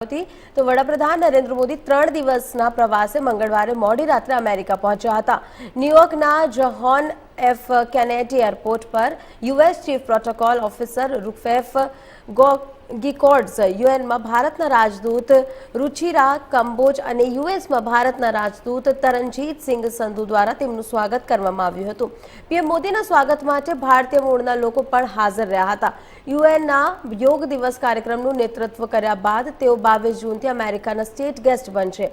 તો વડાપ્રધાન નરેન્દ્ર મોદી 3 દિવસના પ્રવાસે મંગળવારે મોડી રાત્રે અમેરિકા પહોંચ્યા હતા। ન્યૂયોર્કના જ્હોન એફ કેનેડી એરપોર્ટ પર યુએસ ચીફ પ્રોટોકોલ ઓફિસર રૂફેફ ગિકોર્ડ્સ, યુએનમાં ભારતના રાજદૂત રુચિરા કંબોજ અને યુએસમાં ભારતના રાજદૂત તરણજીત સિંઘ સંધુ દ્વારા તેમનું સ્વાગત કરવામાં આવ્યું હતું। પીએમ મોદીના સ્વાગત માટે ભારતીય મૂળના લોકો પણ હાજર રહ્યા હતા। યુએનના યોગ દિવસ કાર્યક્રમનું નેતૃત્વ કર્યા બાદ તેઓ 22 જૂનથી અમેરિકાના સ્ટેટ ગેસ્ટ બનશે।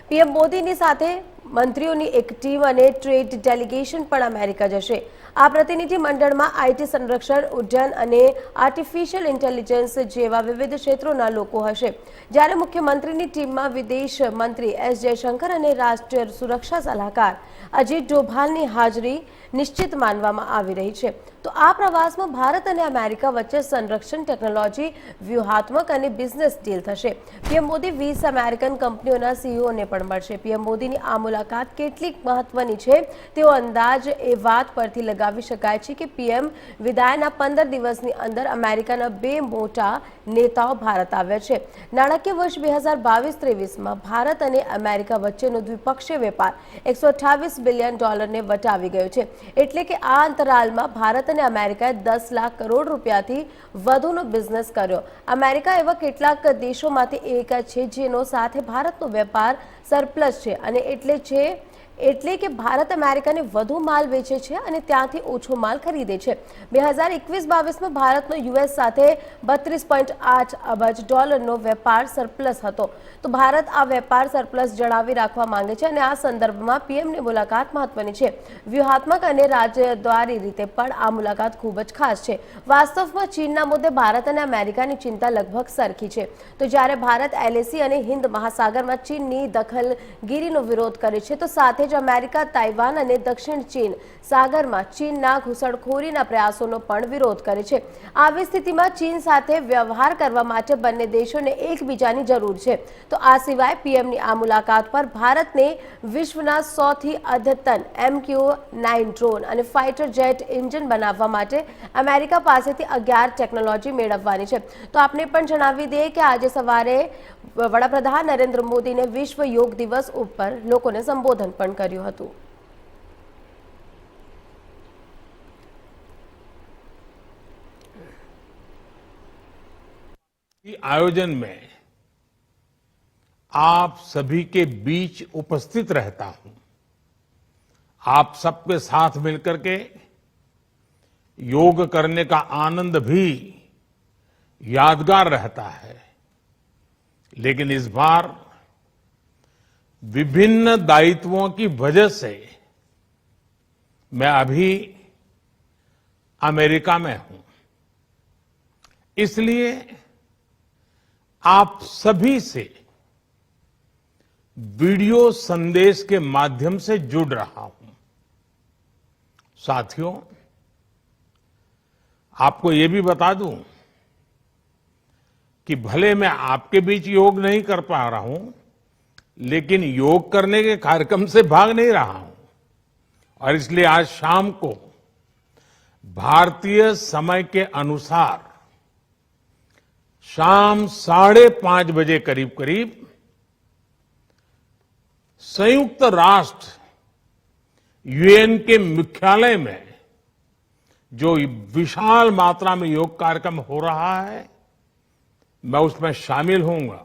પીએમ મોદીની સાથે મંત્રીઓની એક ટીમ અને ટ્રેડ ડેલિગેશન પણ અમેરિકા જશે। આ પ્રતિનિધિ મંડળમાં આઈટી, સંરક્ષણ, ઉડ્ડયન અને આર્ટિફિશિયલ ઇન્ટેલિજન્સ જેવા વિવિધ ક્ષેત્રોના લોકો હશે, જ્યારે મુખ્યમંત્રીની ટીમમાં વિદેશ મંત્રી એસ જયશંકર અને રાષ્ટ્રીય સુરક્ષા સલાહકાર અજીત ડોભાલની હાજરી નિશ્ચિત માનવામાં આવી રહી છે। તો આ પ્રવાસમાં ભારત અને અમેરિકા વચ્ચે સંરક્ષણ, ટેકનોલોજી, વ્યૂહાત્મક અને બિઝનેસ ડીલ થશે। પીએમ મોદી 20 અમેરિકન કંપનીઓના સીઈઓને પણ મળશે। પીએમ મોદીની આ મુલાકાત કેટલીક મહત્વની છે તેવો અંદાજ એ વાત પરથી લગાવી શકાય છે કે પીએમ વિદાયના 15 દિવસની અંદર અમેરિકાના 2 મોટા નેતાઓ ભારત આવ્યા છે। નાણાકીય વર્ષ 2022-23માં ભારત અને અમેરિકા વચ્ચેનો દ્વિપક્ષીય વેપાર $128 બિલિયન ને વટાવી ગયો છે, એટલે કે આ અંતરાલમાં ભારત અને અમેરિકાએ 10 લાખ કરોડ રૂપિયાથી વધુનો બિઝનેસ કર્યો। અમેરિકા એવા કેટલાક દેશોમાંથી એક છે જેનો સાથે ભારતનો વેપાર સરપ્લસ છે અને એટલે કે ભારત અમેરિકાને વધુ માલ વેચે છે અને ત્યાંથી ઓછો માલ ખરીદે છે। 2021-22માં ભારતનો યુએસ સાથે $32.8 અબજ નો વેપાર સરપ્લસ હતો। તો ભારત આ વેપાર સરપ્લસ જાળવી રાખવા માંગે છે અને આ સંદર્ભમાં પીએમની મુલાકાત મહત્વની છે। વ્યૂહાત્મક અને રાજદ્વારી રીતે પણ આ મુલાકાત ખૂબ જ ખાસ છે। વાસ્તવમાં ચીનના મુદ્દે ભારત અને અમેરિકાની ચિંતા લગભગ સરખી છે। તો જ્યારે ભારત એલએસી અને હિન્દ મહાસાગરમાં ચીનની દખલગીરીનો વિરોધ કરે છે, તો સાથે જ અમેરિકા તાઇવાન અને દક્ષિણ ચીન સાગરમાં ચીનના ઘૂસણખોરીના પ્રયાસોનો પણ વિરોધ કરે છે। આવી સ્થિતિમાં ચીન સાથે વ્યવહાર કરવા માટે બંને દેશોને એકબીજાની જરૂર છે। તો આ સિવાય પીએમની આ મુલાકાત પર ભારતને વિશ્વના સૌથી અદ્યતન MQ-9 ડ્રોન અને ફાઇટર જેટ એન્જિન બનાવવા માટે અમેરિકા પાસેથી 11 ટેકનોલોજી મેળવવાની છે। તો આપને પણ જણાવી દઈએ કે આજે સવારે વડાપ્રધાન નરેન્દ્ર મોદીને વિશ્વ યોગ દિવસ ઉપર લોકોને સંબોધન પણ કર્યું હતું। आयोजन में आप सभी के बीच उपस्थित रहता हूं। आप सबके साथ मिलकर के योग करने का आनंद भी यादगार रहता है, लेकिन इस बार विभिन्न दायित्वों की वजह से मैं अभी अमेरिका में हूं। इसलिए आप सभी से वीडियो संदेश के माध्यम से जुड़ रहा हूं। साथियों, आपको यह भी बता दूं कि भले मैं आपके बीच योग नहीं कर पा रहा हूं, लेकिन योग करने के कार्यक्रम से भाग नहीं रहा हूं। और इसलिए आज शाम को भारतीय समय के अनुसार शाम 5:30 बजे करीब करीब संयुक्त राष्ट्र यूएन के मुख्यालय में जो विशाल मात्रा में योग कार्यक्रम हो रहा है, मैं उसमें शामिल होऊंगा।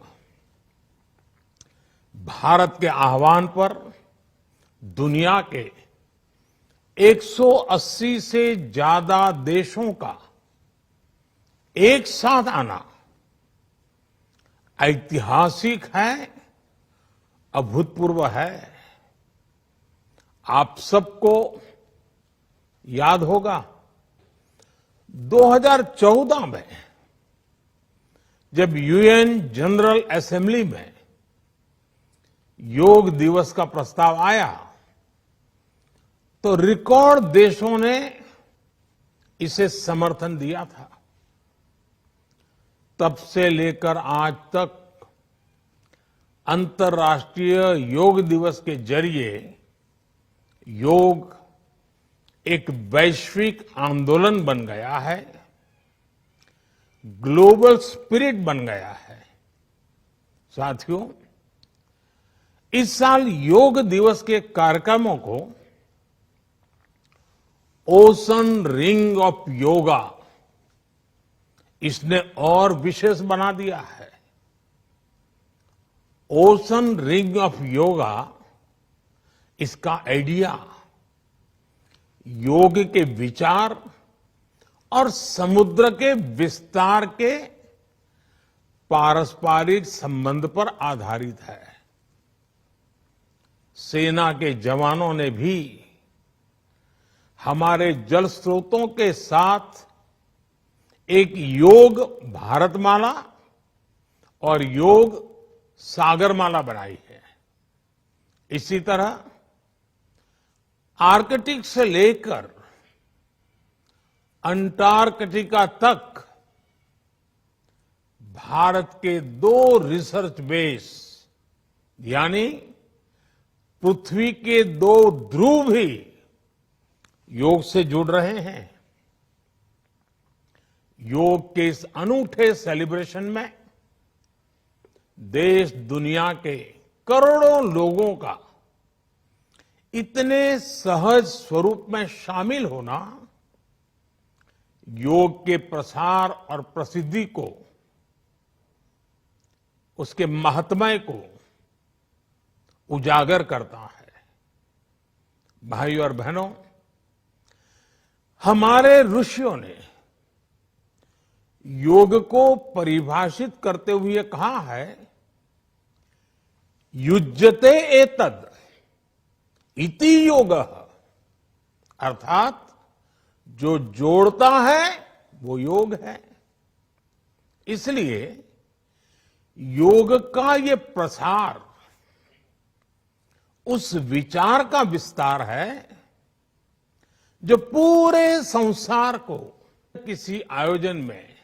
भारत के आह्वान पर दुनिया के 180 से ज्यादा देशों का एक साथ आना ऐतिहासिक है, अभूतपूर्व है। आप सबको याद होगा 2014 में जब यूएन जनरल असेंबली में योग दिवस का प्रस्ताव आया तो रिकॉर्ड देशों ने इसे समर्थन दिया था। तब से लेकर आज तक अंतर्राष्ट्रीय योग दिवस के जरिए योग एक वैश्विक आंदोलन बन गया है, ग्लोबल स्पिरिट बन गया है। साथियों, इस साल योग दिवस के कार्यक्रमों को ओशन रिंग ऑफ योगा इसने और विशेष बना दिया है। ओशन रिंग ऑफ योगा, इसका आइडिया योग के विचार और समुद्र के विस्तार के पारस्परिक संबंध पर आधारित है। सेना के जवानों ने भी हमारे जल स्रोतों के साथ एक योग भारतमाला और योग सागरमाला बनाई है। इसी तरह आर्कटिक से लेकर अंटार्कटिका तक भारत के 2 रिसर्च बेस यानी पृथ्वी के 2 ध्रुव भी योग से जुड़ रहे हैं। योग के इस अनूठे सेलिब्रेशन में देश दुनिया के करोड़ों लोगों का इतने सहज स्वरूप में शामिल होना योग के प्रसार और प्रसिद्धि को, उसके महात्म्य को उजागर करता है। भाइयों और बहनों, हमारे ऋषियों ने योग को परिभाषित करते हुए कहा है, युज्यते एतद इति योगः, अर्थात जो जोड़ता है वो योग है। इसलिए योग का ये प्रसार उस विचार का विस्तार है जो पूरे संसार को किसी आयोजन में